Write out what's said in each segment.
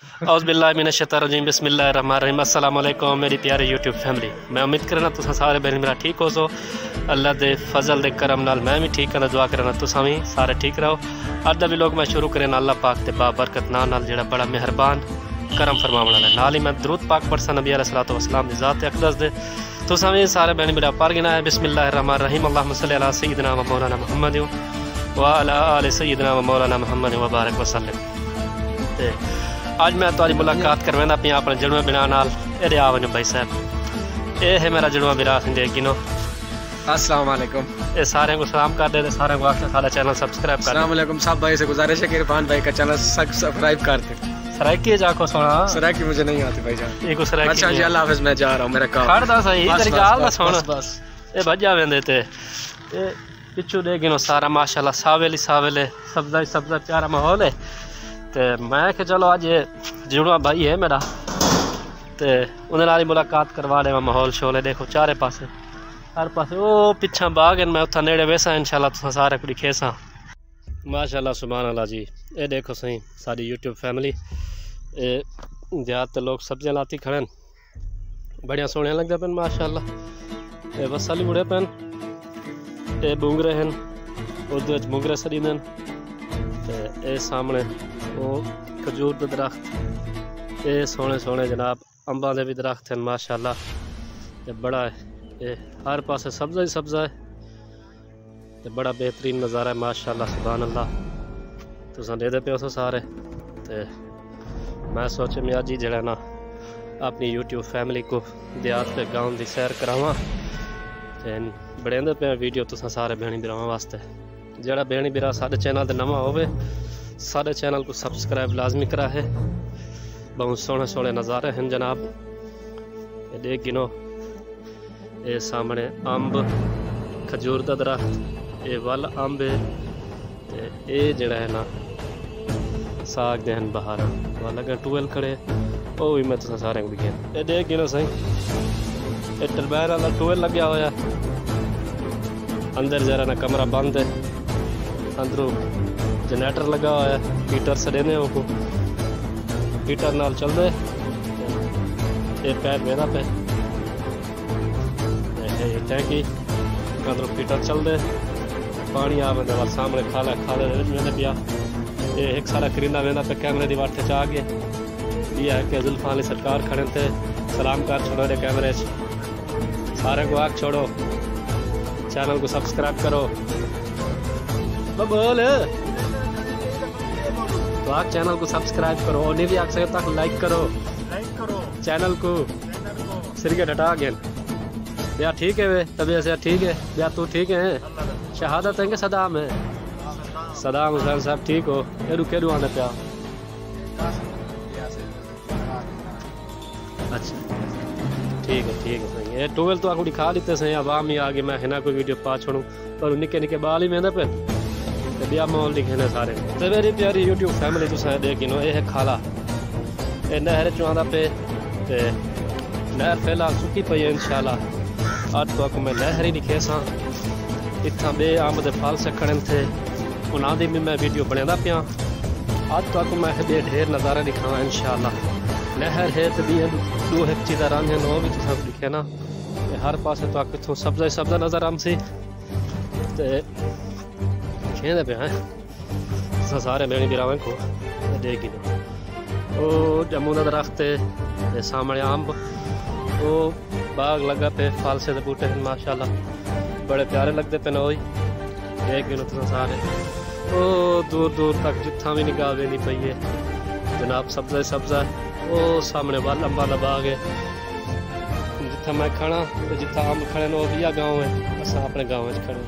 औज़ुबिल्लाहिमिनश्शैतानिर्रजीम बिस्मिल्लाहिर्रहमानिर्रहीम। अस्सलाम वालेकुम मेरी प्यारी यूट्यूब फैमिली। मैं उम्मीद करना तुम सारे बहन मेरा ठीक हो सो। अल्लाह दे फजल दे करम नाल मैं भी ठीक करना दुआ करना तुसा भी सारे ठीक रहो। अज दा भी लोग मैं शुरू करें अल्लाह पाक ते बाबरकत नाल जेड़ा बड़ा मेहरबान करम फरमावण वाला नाल ही मैं दरूद पाक पढ़सा नबी अलैहिस्सलातु वस्सलाम दी ज़ात अक़दस दे तुसा भी सारे बहन मेरा पर गिना है। बिस्मिल्लाहिर्रहमानिर्रहीम। अल्लाहुम्मा सल्लि अला सय्यिदिना व मौलाना मुहम्मद व अला आलि सय्यिदिना व मौलाना मुहम्मद व बारिक वसल्लम। ते आज मैं तुहाडी मुलाकात करवाना पिया अपने जड़ुआ बिना नाल। ए आ वनो भाई साहब, ये है मेरा जड़ुआ बिरा सिंह गिनो। अस्सलाम वालेकुम। ये सारे को सलाम कर दे, सारे को आखिर सारा चैनल सब्सक्राइब कर। अस्सलाम वालेकुम। सब भाई से गुजारिश है कि इरफान भाई का चैनल सब्सक्राइब कर दे। सराइकी जाको सुना। सराइकी मुझे नहीं आती भाईजान। ये को सराइकी। अच्छा जी, अल्लाह हाफिज़, मैं जा रहा हूं, मेरा काम। खड़ दा सही तेरी गाल दा सुन। बस ए भज्जा वेंदे ते ए पिछू दे गिनो सारा माशाल्लाह सावेली सावेले सब्जा सब्जा प्यारा माहौल है। ते मैं कि चलो आज ये जुड़वा भाई है मेरा ते उन्हें नाल मुलाकात करवा दे। माहौल शोले देखो चारे पासे हर पासे ओ पिछा बाग है। मैं उत्था नेड़े वैसा इंशाल्लाह तुसा सारे को दिखेसा। माशाल्लाह सुभान अल्लाह जी। ये देखो सही सारी यूट्यूब फैमिली ज़्यादातर लोग सब्जियां लाती खड़े बढ़िया सोहने लगते पेन माशाल्लाह। ये वसाली मुड़े पेन ये बुंगरे हैं उर्दू बुंगरे सड़ी दिन ये सामने वो खजूर के दरख्त ये सोहने सोहने जनाब अंबा के भी दरख्त हैं माशाल्लाह। ये बड़ा है, ये हर पासे सब्जा ही सब्जा है। ये बड़ा बेहतरीन नज़ारा है माशाल्लाह सुभान अल्लाह। तुम दे पे हो सारे ते मैं सोचे मैं अज ही जड़ा ना अपनी यूट्यूब फैमिली को देहात पे गाँव की सैर करावा बड़े पे वीडियो तुसा सारे बेहनी बिरावां वास्ते। जड़ा बेहनी बिरा सारे चैनल ते नवा होवे सारे चैनल को सब्सक्राइब लाजमी करा है। बहुत सोहने सोहने नज़ारे हैं जनाब। ये देख गिनो ये सामने अम्ब खजूर का दरख्त ये वल अम्ब है। ये जड़ा है ना साग दे बाहर वाला टूवेल खड़े वो भी मैं तुसा सारे को दिखे। ये देख गिनो सही ये टरबैन वाला टूवेल लग्या होया अंदर जरा ना कमरा बंद है अंदरों जनरेटर लगा हुआ है हीटर से देने को हीटर नाल चल दे। ये पैर मेरा पे टैंकी अंदरों हीटर चल दे पानी आ बंदे सामने खाला खाले पिया। ये एक सारा करीना वेंदा पे कैमरे की वाटे च आ गए। ये है कि जुल्फां अली सरकार खड़े थे सलाम कर छोड़ो रे कैमरे सारे को आग छोड़ो चैनल को सब्सक्राइब करो बोल तो आप चैनल को सब्सक्राइब करो और नहीं भी आग सके तक लाइक करो चैनल को सिर के डटा गए भैया ठीक है वे तभी ऐसे ठीक है भैया तू ठीक है शहादत है कि सदाम है सदाम हुसैन साहब ठीक हो केडू केडू आने पे अच्छा ठीक है सही ये टूवेल तो आपको दिखा देते सही आवाम ही आगे मैं है ना कोई वीडियो पा छोड़ूँ पर निके निके बाल ही मेहनत पे बिया माहौल दिखे ने सारे। तो मेरी प्यारी यूट्यूब फैमिली तुम देख गिनो ये है खाला ये नहर चुआदा पे नहर फिलहाल सुकी पई है इंशाल्लाह। अज तो आपको मैं नहर ही दिखे सा इतना बे आम के फल से खड़े थे उन्होंने भी मैं वीडियो बनाता पिया। अज तो आपको मैं बे ढेर नज़ारा दिखावा इंशाल्लाह। नहर है तो भी दो एक चीज़ रंग है वो भी तुम दिखे ना हर पास तो आप इतों सब्जा ही सब्जा नज़र आम सी खेद पे हैं सारे बेणी बिरावे को देख गिनो वो जम्मू का दरख्त है सामने अम्ब वो बाग लगा पे फल से बूटे हैं माशाल्लाह बड़े प्यारे लगते पे नोई देख गिनो तुम सारे वो दूर दूर तक जितना भी निगाह देनी पई है जनाब सब्जा सब्जा वो सामने वाल अम्बा का बाग है जिथा मैं खड़ा तो जिथा अम्ब खड़े वो भी गाँव है अस अपने गाँव खड़े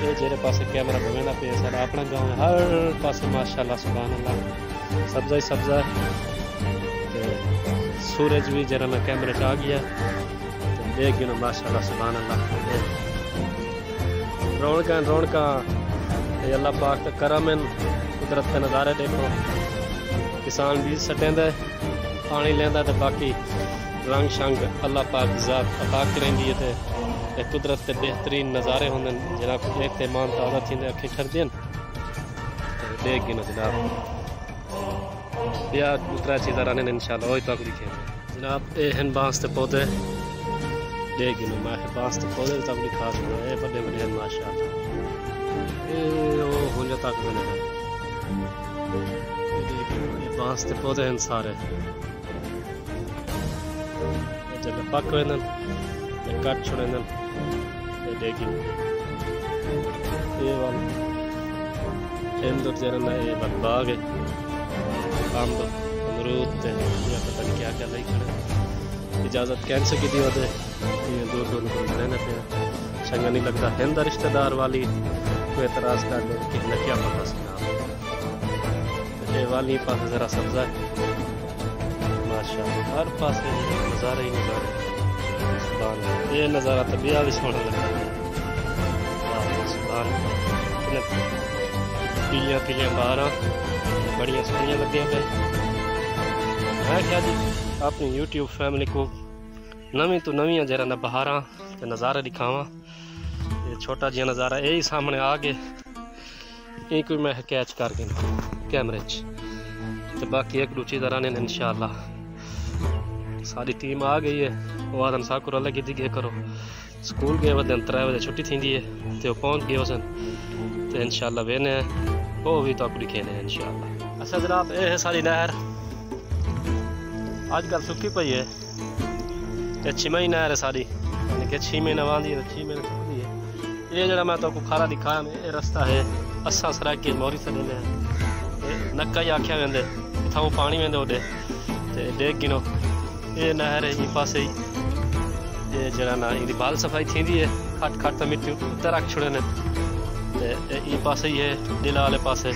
ये जेरे पासे कैमरा बवेंदा पे सारा अपना गाँव है हर पासे माशाल्लाह सुभान अल्लाह सब्जा ही सब्जा है। सूरज भी जरा मैं कैमरे च आ गया देख गिनो माशाल्लाह सुभान अल्लाह रौनक अल्लाह पाक का करम है कुदरत के नज़ारे देखो। किसान बीज सटेंदा पानी लेंदा तो बाकी रंग शंग अल्लाह पाक ज़ात अता रही है तो कुदरत के बेहतरीन नज़ारे होंगे जिन्हें को देख के मान ताज़ा थी अखी खरदियन देख गिनो जनाब। या दूसरा चीज़ रहने इंशाल्लाह वही तक दिखे जनाब। ये हैं बांस के पौधे देख गिनो मैं बांस के पौधे तक दिखा दूँगा। ये बड़े बड़े हैं माशाल्लाह। ये हो जाता मैंने ये बांस के पौधे हैं सारे जब पक वे कट छोड़े ये देख गिनो ये वाला ये बाग है अम्ब अमरूद या पता नहीं क्या क्या नहीं खड़े। इजाज़त कैंसर की दी वजह ये दूर दूर रहने पे चंगा नहीं लगता। हिंद रिश्तेदार वाली कोई एतराज़ कर दे कि न क्या पता सुना ये वाली पास ज़रा सब्ज़ा है माशाअल्लाह। हर पास नज़ारा ही नज़ारा ये नज़ारा तो बिया भी सोना लगता है। पीलियां पीलियां बाहर बड़िया सोनिया लगिया पे। मैं क्या जी अपनी यूट्यूब फैमिली को नवी तो नवी जरा न बहारा नज़ारा दिखावा। ये छोटा जिहा नज़ारा यही सामने आ गए ये कोई मैं कैच कर गया कैमरे तो बाकी एक दो चीज़ रहने इंशाल्लाह। सारी टीम आ गई है वो आदन साकुर अलग ही दिखे करो स्कूल गए वे 3 बजे छुट्टी थी है तो पहुँच गए उस तो इंशाल्लाह वेने वो भी तो दिखे ने इंशाल्लाह। अच्छा जनाब ये है सारी नहर आजकल सुखी पई है। ये 6 महीने नहर है सारी यानी कि 6 महीने वादी है 6 महीने सुखी है। ये जरा मैं तो खारा दिखाया ये रास्ता है असा सराय के मोरी से लेने नक्का ही आख्या वेंदे इथां पानी वेंदे ओडे ते देख गिनो ये नहर है ये पासे ही ये जरा ना इनकी बाल सफाई थी है खट खट तो मिट्टी उत्ते रख छोड़े ने ये पासे ही है दिला वाले पासे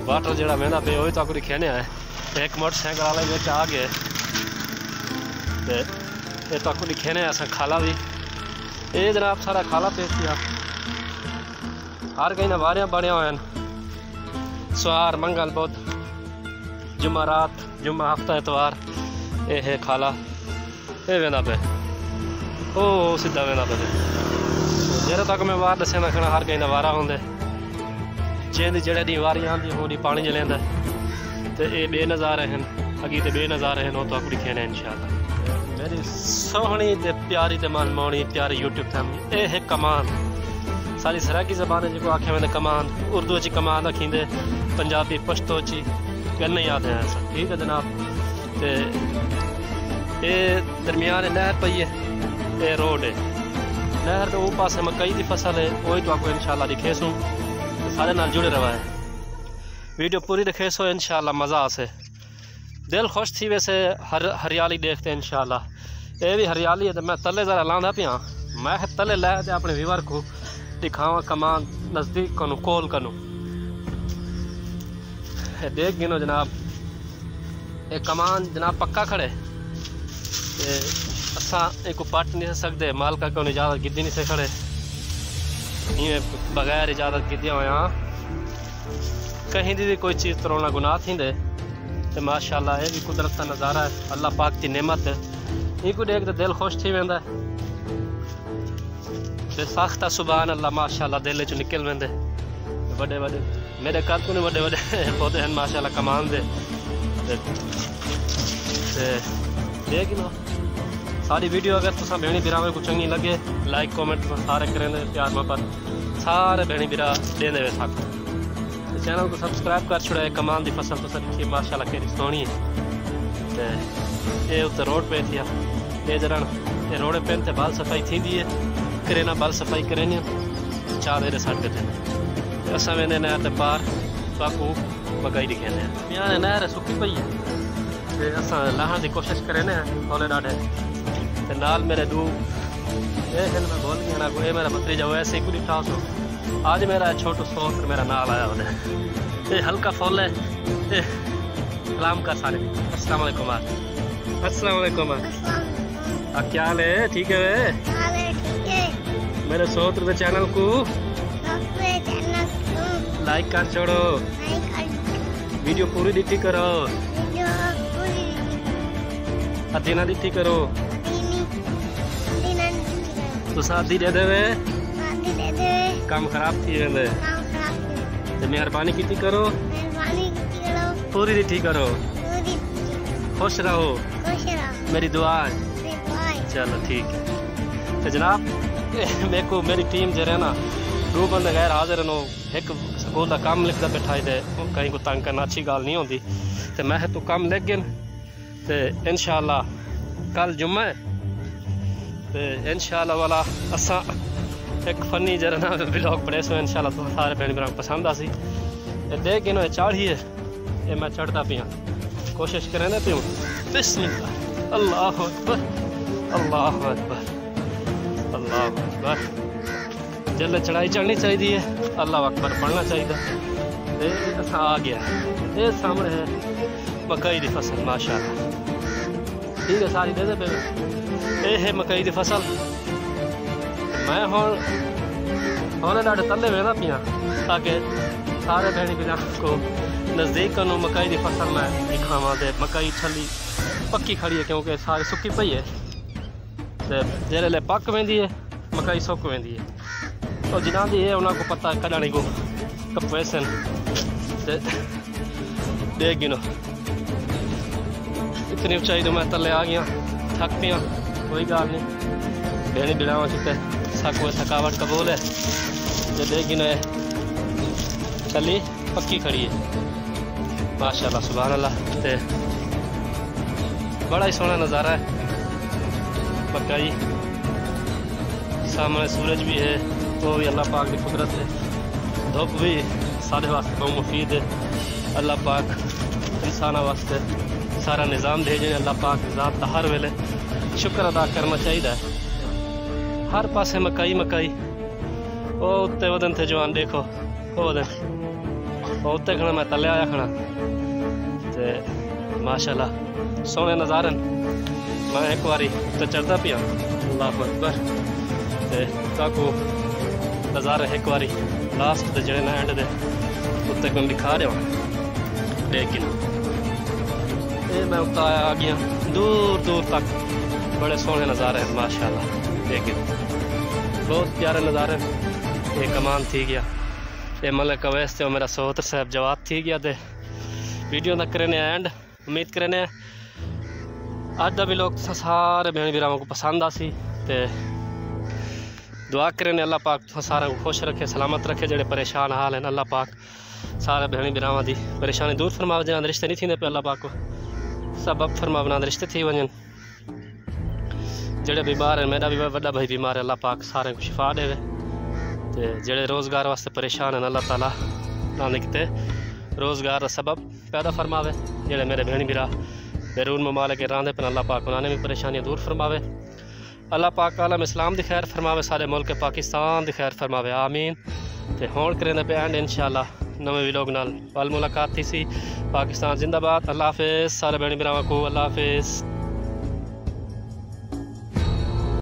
वाटर जरा महंगा पे वही तो दिखेने है। एक मोटरसाइकिल वाले बिच आ गए तो ये तो दिखेने असा खाला भी ये जनाब सारा खाला पेश किया हर कहीं वारियां बने हुए हैं सोहार मंगल बुध जुम्मा रात जुम्मा हफ्ता एतवार ये है खाला ये वेंदा पे ओ सीधा वेंदा पे जरा तक मैं वार दसे ना खड़ा हर कहीं वारा होंगे चेंद जड़े दी वारी आती हो पानी जलेंदा तो ये बे नज़ारे हैं अगी तो बे नज़ारे हैं तो दिखे ने इंशाल्लाह। मेरी सोहनी ते प्यारी ते मनमोहनी प्यारी यूट्यूब फैमिली ये है कमान सारी सराकी ज़बान है जो आखे मैंने कमान उर्दू च कमान आखिंदे पंजाबी पश्तो च गल नहीं याद है ऐसा ठीक है जनाब। तो ये दरमियान नहर पई है ये रोड है नहर के वो पास मकई की फसल है वही तो आपको इंशाल्लाह दिखे सो सारे नाल जुड़े रहा है वीडियो पूरी दिखे सो इंशाल्लाह मज़ा आसे दिल खुश थी वैसे हरियाली देखते इंशाल्लाह। ये भी हरियाली है तो मैं तले ज़रा लाँदा पिया मैं तले लै अपने व्यूवर को दिखावा कमान नज़दीक करूँ कोल करूँ देख गिनो जनाब ये कमान जनाब पक्का खड़े असा एक पट नहीं सकते मालका को इजाज़त गिद्दी नहीं से खड़े ये बगैर इजाज़त गिद्दिया हुआ कहीं भी कोई चीज़ तरोना गुनाह थी दे तो माशाल्लाह ये भी कुदरत का नज़ारा है अल्लाह पाक की नेमत है इनको देख तो दिल खुश थी वेंदा ते सख्ता सुभान अल्लाह माशाल्लाह दिल चो निकल वेंदे बड़े बड़े मेरे कद को नहीं बड़े बड़े पौधे हैं माशाल्लाह कमान दे देख लो सारी वीडियो अगर तुम भेणी बिरावे को चंगी लगे लाइक कमेंट सारे करें प्यार मोहब्बत सारे भेणी बिरा देने वे थक चैनल को सब्सक्राइब कर छोड़ा कमान की फसल तो लिखी माशाल्लाह केरी सोहनी है ये उत्ते रोड पे थी ये जरा ये रोड पे थे बाल सफाई थी है करे ना बाल सफाई करे चाह दे सट थे असा वेंदे नहर ते पार बाकू मकई दिखे यहाँ नहर सुकी पई है असा लाहण की कोशिश करें थोड़े ॾाढे नाल मेरे दू ये मैं बोल गया ना ये मेरा भतीजा वैसे ही कुछ ठाव सो आज मेरा छोटू सोत मेरा नाल आया उन्हें ये हल्का फुल है सलाम कर सारे अस्सलाम वालेकुम अस्सलाम वालेकुम क्या हाल है ठीक है वे मेरे 100 रुपये चैनल को लाइक कर छोड़ो वीडियो पूरी दिखी करो अधी ना दिखी करो तो शादी दे दे काम खराब थी वेंदे तो मेहरबानी की करो पूरी रीठी करो, खुश रहो, मेरी दुआ है। चलो ठीक है। तो जनाब मेरे को मेरी टीम जो है ना 2 बंदे गैर हाजिर नो, एक स्कूल का काम लिखता बैठा है, कहीं को तंग करना अच्छी गल नहीं होती। तो मैं तो काम लिख गए, तो इंशाअल्लाह कल जुम्मा है, तो इंशाअल्लाह वाला असा एक फनी जरा ना ब्लॉग पड़े सो इंशाअल्लाह तो सारे भैन भरा पसंद आसी। देख के ना चाढ़ी है, ये मैं चढ़ता पिया, कोशिश करें ना पियूँ। बिस्मिल्लाह, अल्लाह अकबर, अल्लाह अकबर, अल्लाह अकबर। जल्द चढ़ाई चढ़नी चाहिए है, अल्लाह अकबर पढ़ना चाहिए। आ गया, ये सामने है मकई की फसल माशाअल्लाह, ठीक है सारी दे दे पे। ये है मकई की फसल, मैं होने लाड़े तले वेदा पिया ताकि सारे भैनी बिना को नज़दीक करूँ। मकई की फसल मैं दिखावा, दे मकई छली पक्की खड़ी है क्योंकि सारी सुक्की पई है, तो जेरे पक वेंदी है मकई सुक वेंदी है। और जिन्हों की है उन्होंने को पता कढ़ाने को कपड़े सन, देख गिनो इतनी ऊंचाई तो मैं तले आ गया, थक पिया, कोई गल नहीं, भेड़ी बिड़ावा चुके सको थकावट कबूल है। जो देख गिनो छली पक्की खड़ी है माशाअल्लाह सुभान अल्लाह। ते बड़ा ही सोहना नज़ारा है, मकई सामने सूरज भी है, तो भी अल्लाह पाक की कुदरत है। धुप भी साढ़े वास्ते बहुत मुफीद है, अल्लाह पाक इंसान वास्ते सारा निज़ाम भेजे, अल्लाह पाक ज़ात का हर वेले शुक्र अदा करना चाहिए। हर पासे मकई मकई, वो उत्ते वदन थे जवान देखो, वो वदन वो उत्ते खड़ा, मैं तले आया खड़ा, ते माशाअल्लाह सोहने नज़ारे। मैं एक बारी उत्ते चढ़ता पिया, अल्लाह अकबर, ते काकू नज़ारे एक बारी लास्ट दे जड़े ना एंड दे उत्ते को दिखा रहा हूँ। लेकिन ये मैं उत्ता आ गया, दूर दूर तक बड़े सोहने नज़ारे हैं माशाअल्लाह। लेकिन बहुत प्यारे नज़ारे, ये कमान थी गया, ये मलिक अवैस ते मेरा सोहतर साहब जवाब थी गया। तो वीडियो तक करने एंड उम्मीद करने अज का भी लोग सारे भैन भरावां को पसंद आसी। ते दुआ करें अल्लाह पाक सारे को खुश रखे, सलामत रखे। जेडे परेशान हाल हैं अल्लाह पाक सारे भैन भरावां की परेशानी दूर फरमावे, जिन्हां दे रिश्ते नहीं थींदे पे अल्लाह पाक को सबब फरमावे, उन्हां दे रिश्ते थी वजन। जेडे बीमार हैं, मेरा भी वड्डा भाई बीमार है, अल्लाह पाक सारे को शिफा देवे। ते जेडे रोज़गार वास्ते परेशान हैं अल्लाह ताला उन्हां दे किते रोज़गार का सबब पैदा फरमावे। जेडे मेरे भैन भरा बैरून ममालिक रांदे पर अल्लाह पाक उन्होंने भी परेशानियां दूर फरमावे। अल्लाह पाक आलम इस्लाम की खैर फरमावे, सारे मुल्क पाकिस्तान की खैर फरमावे, आमीन। तो होण करें पे एंड इंशाअल्लाह नवे व्लॉग नाल कल मुलाकात थी सी। पाकिस्तान जिंदाबाद, अल्लाह हाफिज़ सारे भैन भरावां को, अल्लाह हाफिज़।